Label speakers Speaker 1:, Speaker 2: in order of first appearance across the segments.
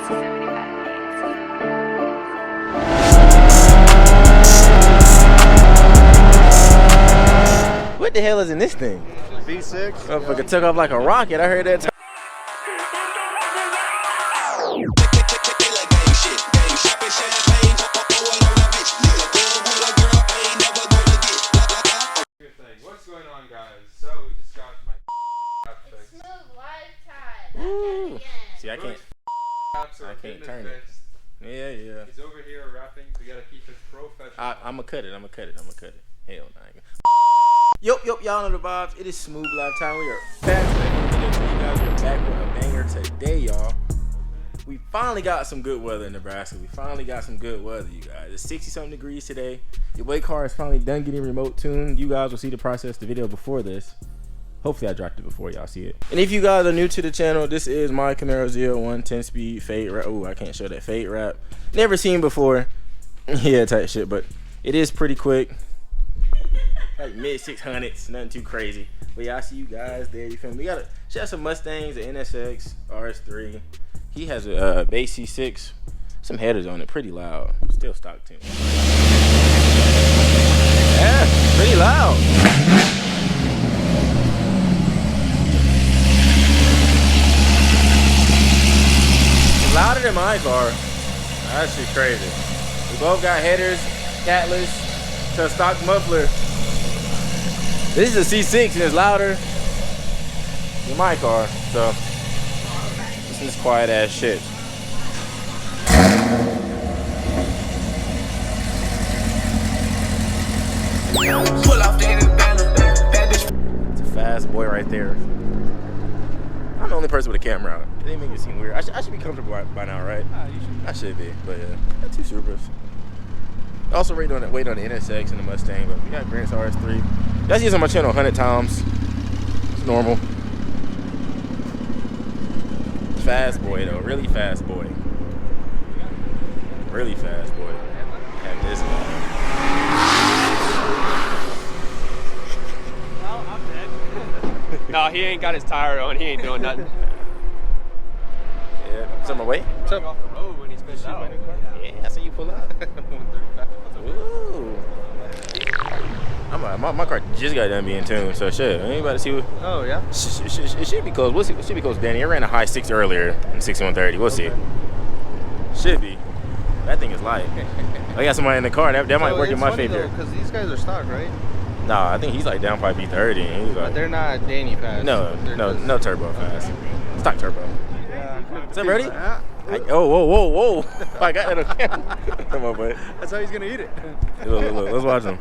Speaker 1: What the hell is in this thing?
Speaker 2: V6.
Speaker 1: Motherfucker took off like a rocket. I heard that.
Speaker 3: What's going on, guys? So we just got my fixed.
Speaker 1: Ooh. See, I can't turn it. Yeah.
Speaker 3: He's over here rapping. We gotta keep it professional.
Speaker 1: I'ma cut it. Hell no. Yo, y'all know the vibes. It is Smoovelifer time. We are back with another video for you guys. We're back with a banger today, y'all. We finally got some good weather in Nebraska. We finally got some good weather, you guys. It's 60-something degrees today. Your weight car is finally done getting remote tuned. You guys will see the process, the video before this. Hopefully I dropped it before y'all see it. And if you guys are new to the channel, this is my Camaro ZL1 10-speed fade wrap. Oh, I can't show that fade wrap. Never seen before. Yeah, type shit, but it is pretty quick. Like mid 600s, nothing too crazy. But yeah, I see you guys there. You feel me? She has some Mustangs, an NSX, RS3. He has a base C6, some headers on it, pretty loud. Still stock tune. Yeah, pretty loud. It's louder than my car. That shit crazy. We both got headers, catless, to a stock muffler. This is a C6 and it's louder than my car, so this is quiet ass shit. It's a fast boy right there. I'm the only person with a camera out. They make it seem weird. I should be comfortable by now, right? I should be, but yeah. Got two Supras. Also wait on the NSX and the Mustang, but we got Grant's RS3. That's used on my channel 100 times. It's normal. Fast boy though, really fast boy. Really fast boy. Have this guy.
Speaker 4: Well, I'm dead. No, he ain't got his tire on. He ain't doing nothing.
Speaker 1: Yeah, it's on my way.
Speaker 4: What's up? Off the road when he spits out.
Speaker 1: Yeah, I see you pull up. Ooh. My car just got done being tuned, so shit. Anybody see what?
Speaker 4: Oh yeah.
Speaker 1: It should be close. We'll see. It should be close, Danny. I ran a high 6 earlier in 6130. We'll see. Should be. That thing is light. I got somebody in the car. That might work in my favor.
Speaker 2: Because these guys are stock, right?
Speaker 1: Nah, I think he's like down probably B30. And he's like,
Speaker 2: But they're not Danny fast.
Speaker 1: No turbo fast. Stock turbo.
Speaker 2: Yeah.
Speaker 1: What's up, ready? Whoa. I got that on camera. Come on, buddy.
Speaker 2: That's how he's going to eat it.
Speaker 1: Look. Let's watch him.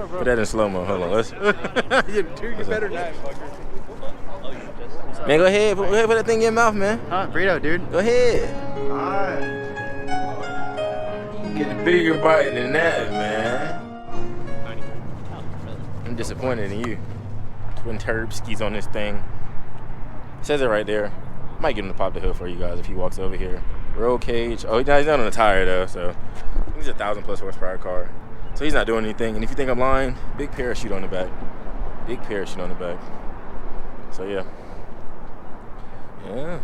Speaker 1: Put that in slow-mo. Hold on. Let's.
Speaker 2: You better not, fucker.
Speaker 1: Man, go ahead. Put that thing in your mouth, man.
Speaker 2: Huh? Burrito, dude.
Speaker 1: Go ahead.
Speaker 2: Alright.
Speaker 1: Get a bigger bite than that, man. I'm disappointed in you. Twin turb skis on this thing. It says it right there. Might get him to pop the hood for you guys if he walks over here. Roll cage. Oh, he's not on the tire though, so he's a 1,000+ horsepower car. So he's not doing anything. And if you think I'm lying, big parachute on the back. Big parachute on the back. So yeah. Yeah. I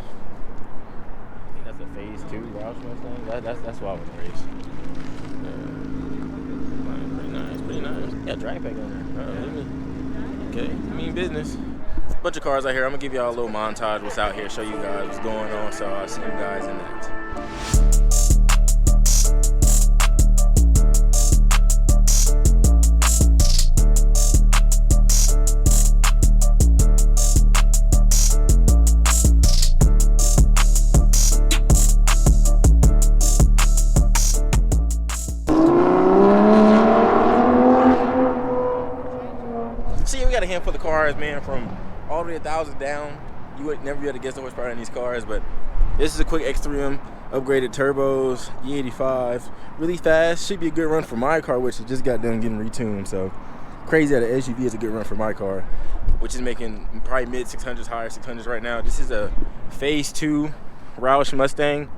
Speaker 1: think that's a phase 2 Roush Mustang. That's why I was raised. Pretty nice. Got drag pack on there. Okay, mean business. Bunch of cars out here. I'm gonna give y'all a little montage what's out here, show you guys what's going on. So I'll see you guys in that. See, we got a handful of cars, man, from all the way 1,000 down. You would never be able to guess the horsepower in these cars, but this is a quick X3M, upgraded turbos, E85, really fast. Should be a good run for my car, which just got done getting retuned. So crazy that an SUV is a good run for my car, which is making probably mid 600s, higher 600s right now. This is a phase 2 Roush Mustang,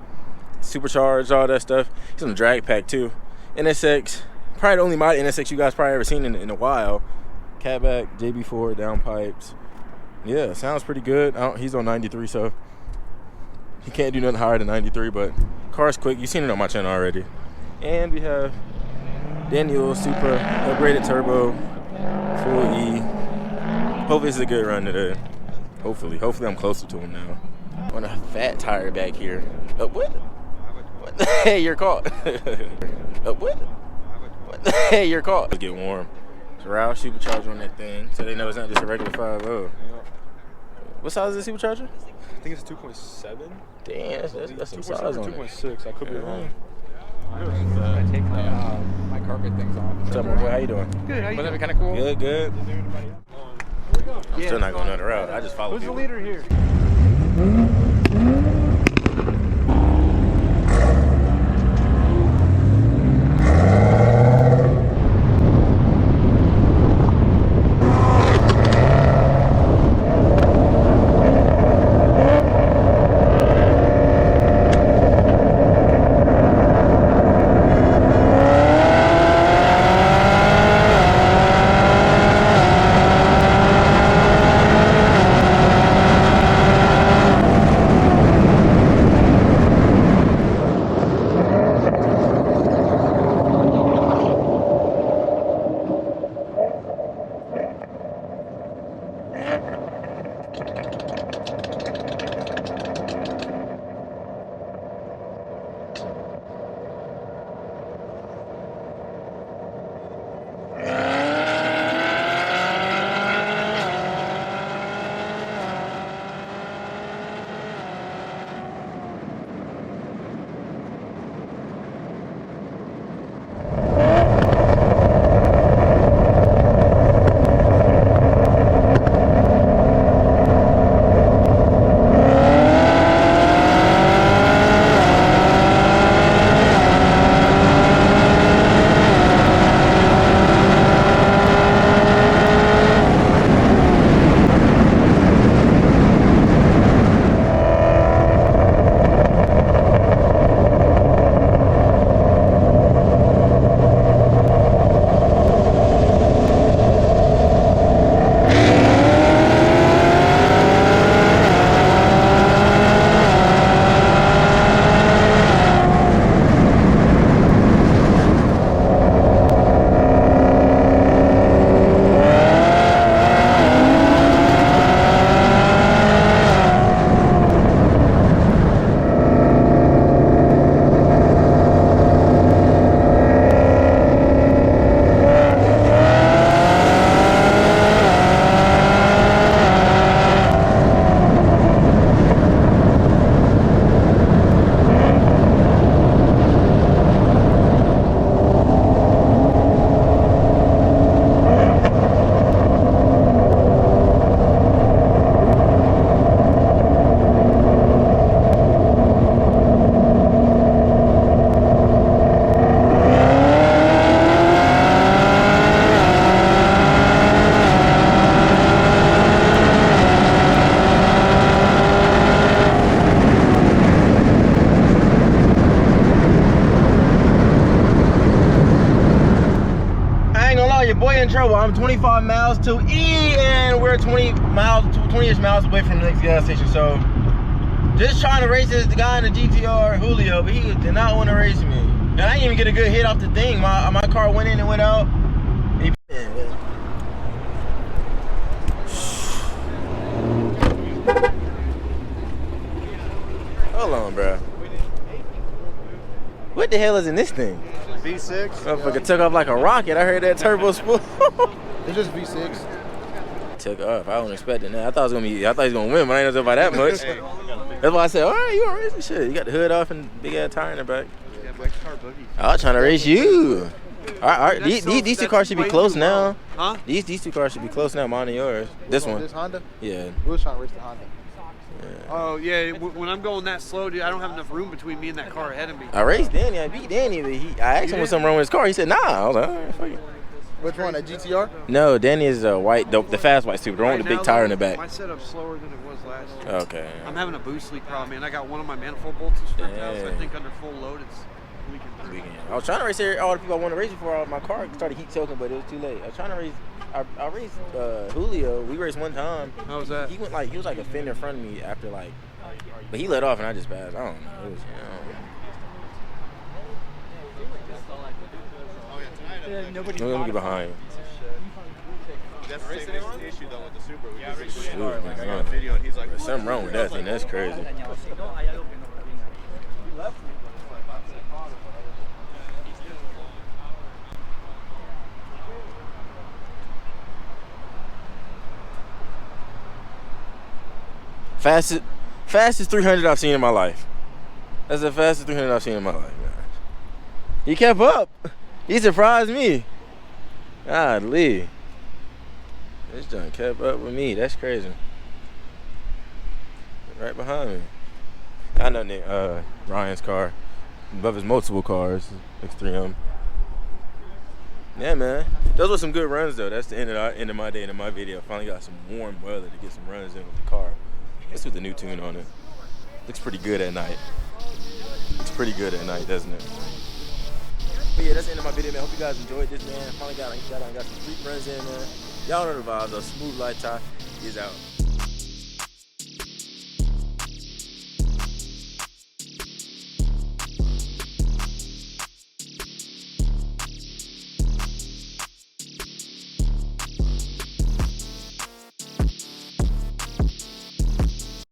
Speaker 1: supercharged, all that stuff. It's on the drag pack too. NSX, probably the only mod NSX you guys probably ever seen in a while. Catback, JB4, downpipes. Yeah, sounds pretty good. He's on 93, so He can't do nothing higher than 93, but car's quick. You've seen it on my channel already. And we have Daniel Supra, upgraded turbo, full E. Hopefully it's a good run today. Hopefully I'm closer to him now. On a fat tire back here. What? What the hey, you're caught. What? What the hey, you're caught. Let's get warm. So Roush supercharger on that thing, so they know it's not just a regular 5.0. What size is the supercharger?
Speaker 2: I think it's 2.7.
Speaker 1: Damn, that's some size on it.
Speaker 2: 2.6. I could be wrong.
Speaker 5: I take my carpet things off.
Speaker 1: What's up, my boy? How you doing?
Speaker 5: Good. How you doing? Kind of cool.
Speaker 1: Good, good. I'm still not going another route. I just follow
Speaker 2: Who's
Speaker 1: people.
Speaker 2: the leader here?
Speaker 1: in trouble. I'm 25 miles to E, and we're 20-ish miles away from the next gas station. So just trying to race this guy in the GTR, Julio, but he did not want to race me. And I didn't even get a good hit off the thing. My car went in and went out. Hold on, bro. What the hell is in this thing?
Speaker 2: V6.
Speaker 1: Motherfucker took off like a rocket. I heard that turbo spool.
Speaker 2: It's just V6.
Speaker 1: Took off. I wasn't expecting that. I thought he was gonna win, but I ain't know by that much. That's why I said, all right, you gonna race this shit. You got the hood off and big ass tire in the back.
Speaker 5: Yeah, Mike's car boogie.
Speaker 1: I was trying to race you. All right. These two cars should be close now.
Speaker 5: Huh?
Speaker 1: These two cars should be close now. Mine and yours. This one.
Speaker 2: This Honda?
Speaker 1: Yeah.
Speaker 2: We was trying to race the Honda.
Speaker 5: Oh, yeah. When I'm going that slow, dude, I don't have enough room between me and that car ahead of me.
Speaker 1: I raced Danny. I beat Danny, but I asked him what's something wrong with his car. He said, nah. I was like, all right, fuck it.
Speaker 2: Which one, that GTR?
Speaker 1: No, Danny is a white, the fast white Supra, the one with the big tire in the back.
Speaker 5: My setup's slower than it was last year.
Speaker 1: Okay.
Speaker 5: I'm having a boost leak problem, man. I got one of my manifold bolts is stripped out, so I think under full load it's leaking through.
Speaker 1: I was trying to race all the people I wanted to race before my car started heat choking, but it was too late. I was trying to race. I raced Julio. We raced one time.
Speaker 5: How was that?
Speaker 1: He was like a fender in front of me after like But he let off and I just passed. I don't know. It was, Let me get behind you.
Speaker 2: That's the same issue though with the Supra.
Speaker 1: Shoot,
Speaker 2: Like I got a
Speaker 1: man.
Speaker 2: video and he's like,
Speaker 1: There's something wrong with that thing. That's crazy. Fastest 300 I've seen in my life. That's the fastest 300 I've seen in my life, man. He kept up. He surprised me. Godly. This junk kept up with me. That's crazy. Right behind me. I know Nick, Ryan's car. Above his multiple cars. X3M. Yeah, man. Those were some good runs, though. That's the end of my day, end of my video. Finally got some warm weather to get some runs in with the car. This with the new tune on it. Looks pretty good at night. It's pretty good at night, doesn't it? But yeah, that's the end of my video, man. Hope you guys enjoyed this, man. Finally got some 3 runs in, man. Y'all know the vibes, though. Smoovelifer is out.